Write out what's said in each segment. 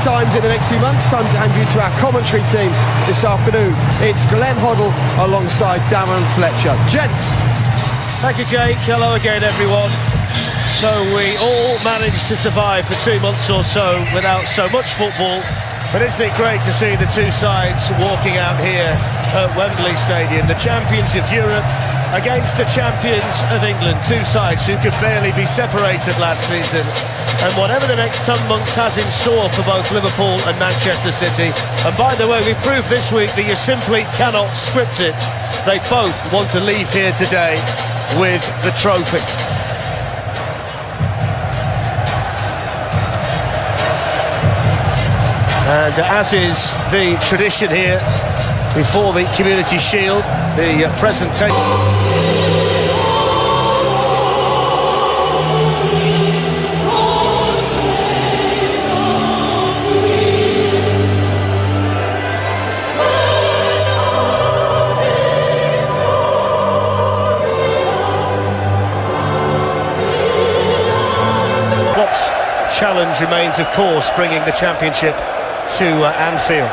times in the next few months. Time to hand you to our commentary team this afternoon. It's Glenn Hoddle alongside Darren Fletcher. Gents. Thank you, Jake. Hello again, everyone. So we all managed to survive for 2 months or so without so much football. But isn't it great to see the two sides walking out here at Wembley Stadium? The champions of Europe against the champions of England. Two sides who could barely be separated last season. And whatever the next 10 months has in store for both Liverpool and Manchester City. And by the way, we proved this week that you simply cannot script it. They both want to leave here today with the trophy. And as is the tradition here, before the Community Shield, the presentation. Klopp's challenge remains, of course, bringing the championship to Anfield.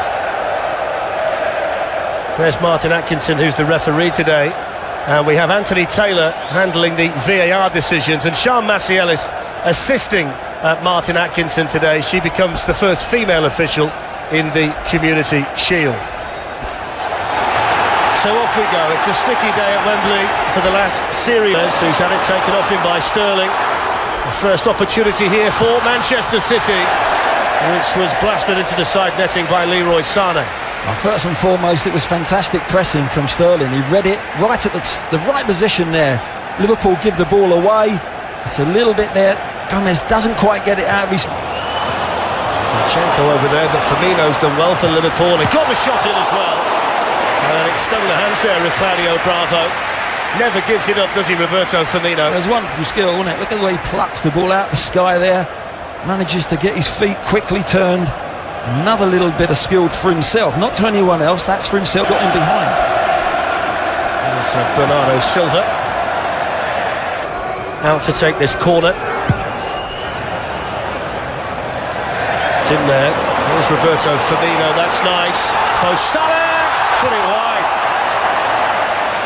There's Martin Atkinson, who's the referee today, and we have Anthony Taylor handling the VAR decisions, and Sian Massey-Ellis assisting Martin Atkinson today. She becomes the first female official in the Community Shield. So off we go. It's a sticky day at Wembley for the last series, who's had it taken off him by Sterling. The first opportunity here for Manchester City, which was blasted into the side netting by Leroy Sané. Well, first and foremost, it was fantastic pressing from Sterling. He read it right at the right position there. Liverpool give the ball away. It's a little bit there. Gomez doesn't quite get it out of his... Zinchenko over there, but Firmino's done well for Liverpool. He got the shot in as well. And it's stung the hands there of Claudio Bravo. Never gives it up, does he, Roberto Firmino? There's wonderful skill, wasn't it? Look at the way he plucks the ball out the sky there. Manages to get his feet quickly turned. Another little bit of skill for himself, not to anyone else. That's for himself. Got him behind. There's Bernardo Silva out to take this corner. It's in there. There's Roberto Firmino. That's nice. Mo Salah put it wide.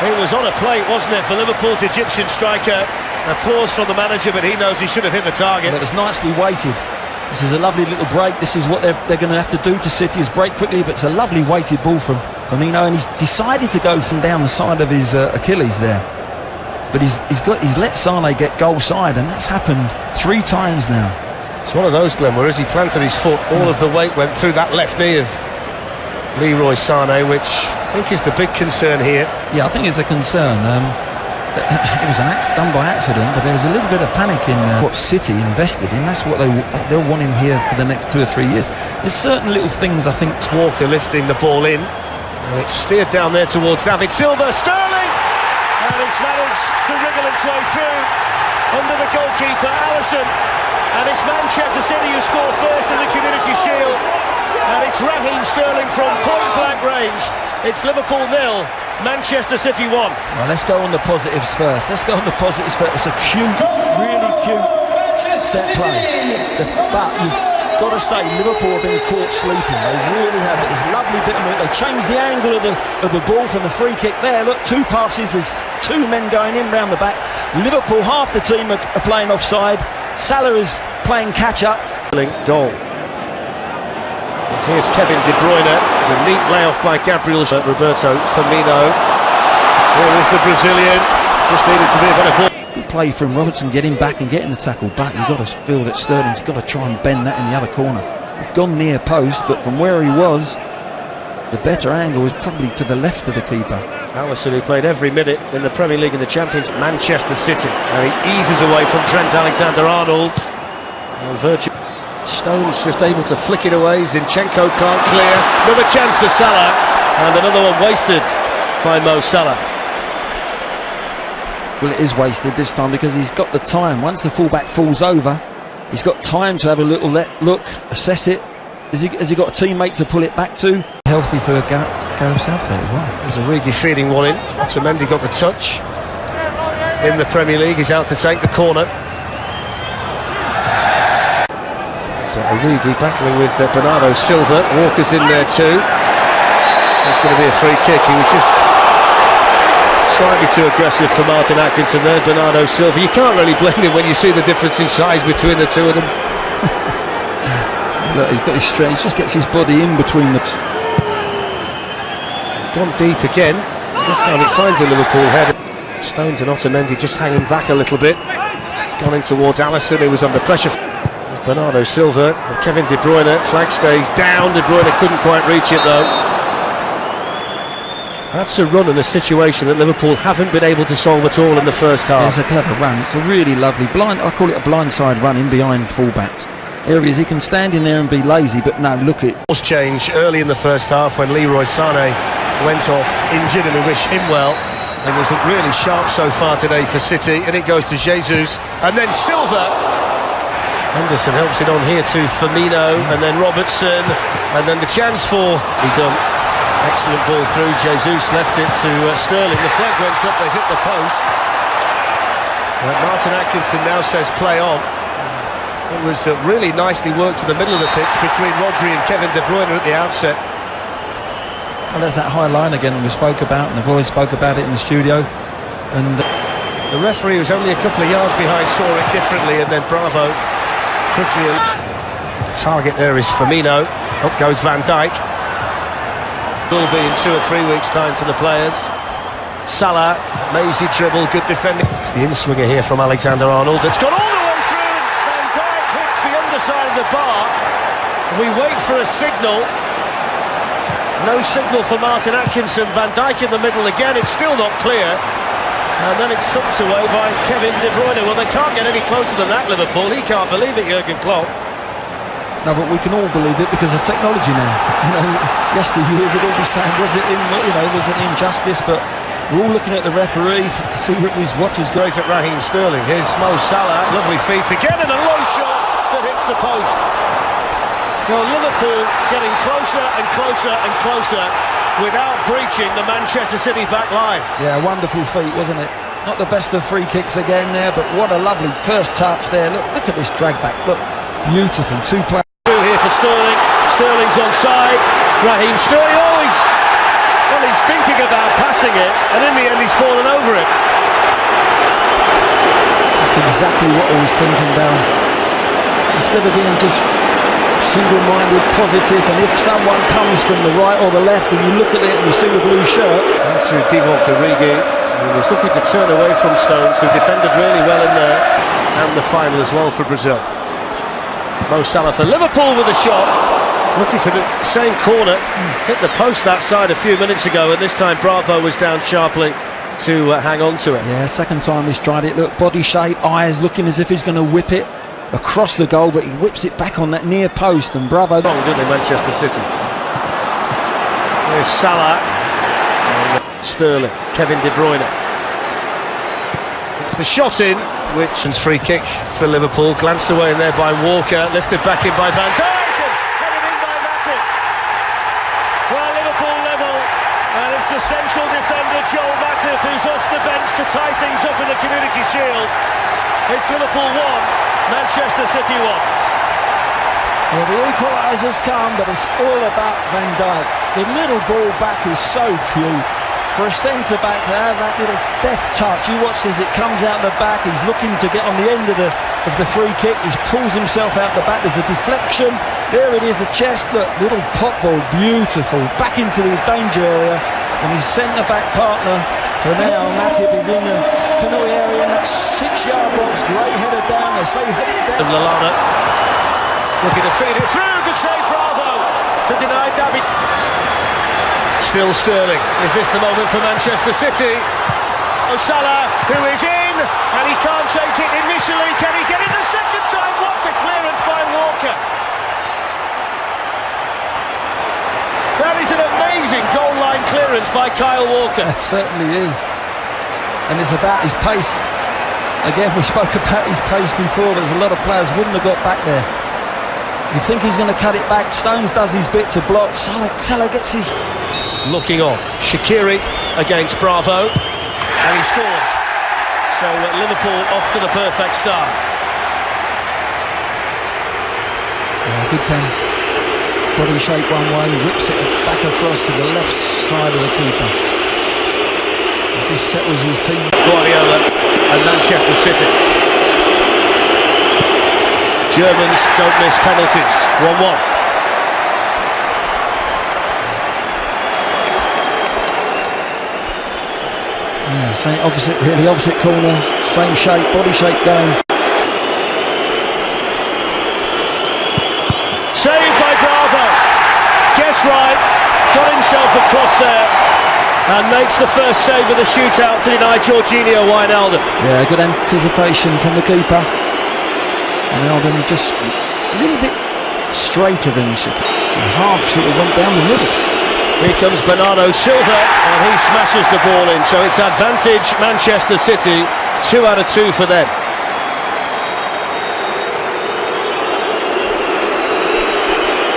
It was on a plate, wasn't it, for Liverpool's Egyptian striker? Applause from the manager, but he knows he should have hit the target. Well, it was nicely weighted. This is a lovely little break. This is what they're going to have to do to City, is break quickly, but it's a lovely weighted ball from Firmino, and he's decided to go from down the side of his Achilles there. But he's let Sané get goal side, and that's happened 3 times now. It's one of those, Glenn, where as he planted his foot, all of the weight went through that left knee of Leroy Sané, which I think is the big concern here. Yeah, I think it's a concern. It was an done by accident, but there was a little bit of panic in what City invested in. That's what they'll want him here for the next 2 or 3 years. There's certain little things, I think. Walker lifting the ball in, and it's steered down there towards David Silva. Sterling, and it's managed to wriggle its way through under the goalkeeper Alisson, and it's Manchester City who score first in the Community Shield, and it's Raheem Sterling from point-blank range. It's Liverpool 0, Manchester City 1. Well, let's go on the positives first. It's a cute, really cute set play. But you've got to say, Liverpool have been caught sleeping. They really have. It's a lovely bit of it. They changed the angle of the ball from the free kick there. Look, 2 passes. There's 2 men going in round the back. Liverpool, half the team are playing offside. Salah is playing catch-up. Goal. Here's Kevin De Bruyne. It's a neat layoff by Gabriel. Roberto Firmino. Here is the Brazilian. Just needed to be a better ball. Good play from Robertson, getting back and getting the tackle back. You've got to feel that Sterling's got to try and bend that in the other corner. He's gone near post, but from where he was, the better angle is probably to the left of the keeper. Alisson, who played every minute in the Premier League and the Champions, Manchester City. And he eases away from Trent Alexander-Arnold. Virgil Stones just able to flick it away. Zinchenko can't clear. Another chance for Salah, and another one wasted by Mo Salah. Well, it is wasted this time because he's got the time. Once the fullback falls over, he's got time to have a little look, assess it. Has he got a teammate to pull it back to? Healthy for Gareth Southgate as well. There's a really feeding one in. Otamendi got the touch. In the Premier League, he's out to take the corner. Origi battling with Bernardo Silva. Walker's in there too. That's going to be a free kick. He was just slightly too aggressive for Martin Atkinson there, Bernardo Silva. You can't really blame him when you see the difference in size between the two of them. Look, he's got his strength, he just gets his body in between the... He's gone deep again. This time it finds a Liverpool head. Stones and Otamendi just hanging back a little bit. He's gone in towards Alisson, who was under pressure. There's Bernardo Silva and Kevin De Bruyne. Flag stays down. De Bruyne couldn't quite reach it though. That's a run in a situation that Liverpool haven't been able to solve at all in the first half. It's a clever run. It's a really lovely blind. I call it a blindside run in behind fullbacks. Areas he can stand in there and be lazy, but no, look at it. Was change early in the first half when Leroy Sané went off injured, and we wish him well. And was looked really sharp so far today for City, and it goes to Jesus, and then Silva. Henderson helps it on here to Firmino, and then Robertson, and then the chance for done. Excellent ball through. Jesus left it to Sterling. The flag went up, they hit the post. Martin Atkinson now says play on. It was really nicely worked to the middle of the pitch between Rodri and Kevin De Bruyne at the outset. And there's that high line again we spoke about, and the boys spoke about it in the studio. And the referee was only a couple of yards behind, saw it differently, and then Bravo quickly. Target there is Firmino. Up goes Van Dijk. Will be in 2 or 3 weeks' time for the players. Salah, mazy dribble, good defending. It's the in-swinger here from Alexander-Arnold. It's gone all the way through. Van Dijk hits the underside of the bar. We wait for a signal. No signal for Martin Atkinson. Van Dijk in the middle again. It's still not clear. And then it's stopped away by Kevin De Bruyne. Well, they can't get any closer than that, Liverpool. He can't believe it, Jurgen Klopp. No, but we can all believe it because of technology now. You know, yesteryear we'd all be saying, was it injustice? But we're all looking at the referee to see what his watches go. Goes at Raheem Sterling. Here's Mo Salah, lovely feet again, and a low shot that hits the post. Well, Liverpool getting closer and closer and closer without breaching the Manchester City back line. Yeah, wonderful feet, wasn't it? Not the best of free kicks again there, but what a lovely first touch there. Look at this drag back. Look, beautiful. 2 players. Here for Sterling. Sterling's onside. Raheem Sterling always. Well, he's thinking about passing it, and in the end he's fallen over it. That's exactly what I was thinking about. Instead of being just single-minded, positive, and if someone comes from the right or the left and you look at it and you see the blue shirt. That's Divock Origi. He was looking to turn away from Stones, who defended really well in there, and the final as well for Brazil. Mo Salah for Liverpool with a shot, looking for the same corner, hit the post that side a few minutes ago, and this time Bravo was down sharply to hang on to it. Yeah, second time he's tried it. Look, body shape, eyes looking as if he's going to whip it across the goal, but he whips it back on that near post, and Bravo. Long, didn't they, Manchester City? There's Salah, Sterling, Kevin De Bruyne. It's the shot in, which is free kick for Liverpool, glanced away in there by Walker, lifted back in by Van Dijk, and headed in by Matip. Well, Liverpool level, and it's the central defender Joel Matip who's off the bench to tie things up in the Community Shield. It's Liverpool 1, Manchester City 1. Well, the equaliser's come, but it's all about Van Dijk. The little ball back is so cute. For a centre-back to have that little deft touch, you watch as it comes out the back, he's looking to get on the end of the free kick, he pulls himself out the back, there's a deflection, there it is, a chest, look, little pop ball, beautiful, back into the danger area, and his centre-back partner, for now, Matip is in the penalty area in that 6-yard box, great header down, they say head it down. Lallana looking to feed it through, to save Bravo, to deny David. Still Sterling. Is this the moment for Manchester City? Oh, Salah, who is in, and he can't take it initially. Can he get it the second time? What a clearance by Walker. That is an amazing goal line clearance by Kyle Walker. It certainly is. And it's about his pace. Again, we spoke about his pace before. There's a lot of players wouldn't have got back there. You think he's going to cut it back. Stones does his bit to block. Salah gets his... Looking on. Shaqiri against Bravo. And he scores. So Liverpool off to the perfect start. Good pen. Body shape one way, whips it back across to the left side of the keeper. He just settles his team. Guardiola and Manchester City. Germans don't miss penalties. 1-1. Yeah, same opposite, really opposite corner, same shape, body shape going. Saved by Bravo. Guess right. Got himself across there and makes the first save of the shootout to deny Jorginho Wijnaldum. Yeah, good anticipation from the keeper. Wijnaldum just a little bit straighter than he should. Half sort of went down the middle. Here comes Bernardo Silva and he smashes the ball in. So it's advantage Manchester City. 2 out of 2 for them.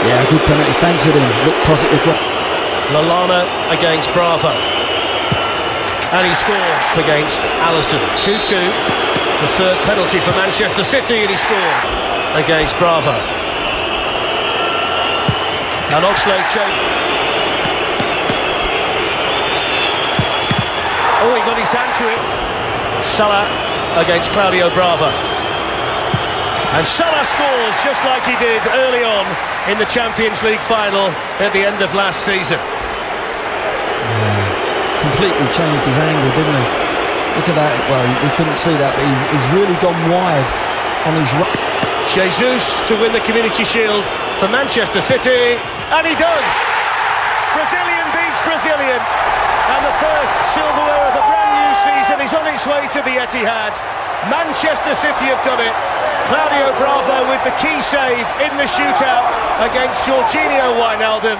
Yeah, good penalty, fancied him, looked positive. Lallana against Bravo. And he scores against Alisson. 2-2. The third penalty for Manchester City and he scored against Bravo. And Oxlade-Chamberlain. Oh, he got his hand to it. Salah against Claudio Bravo. And Salah scores just like he did early on in the Champions League final at the end of last season. Completely changed his angle, didn't he? Look at that. Well, we couldn't see that, but he's really gone wide on his right. Jesus to win the Community Shield for Manchester City, and he does! Brazilian beats Brazilian, and the first silverware of a brand new season is on its way to the Etihad. Manchester City have done it. Claudio Bravo with the key save in the shootout against Jorginho Wijnaldum.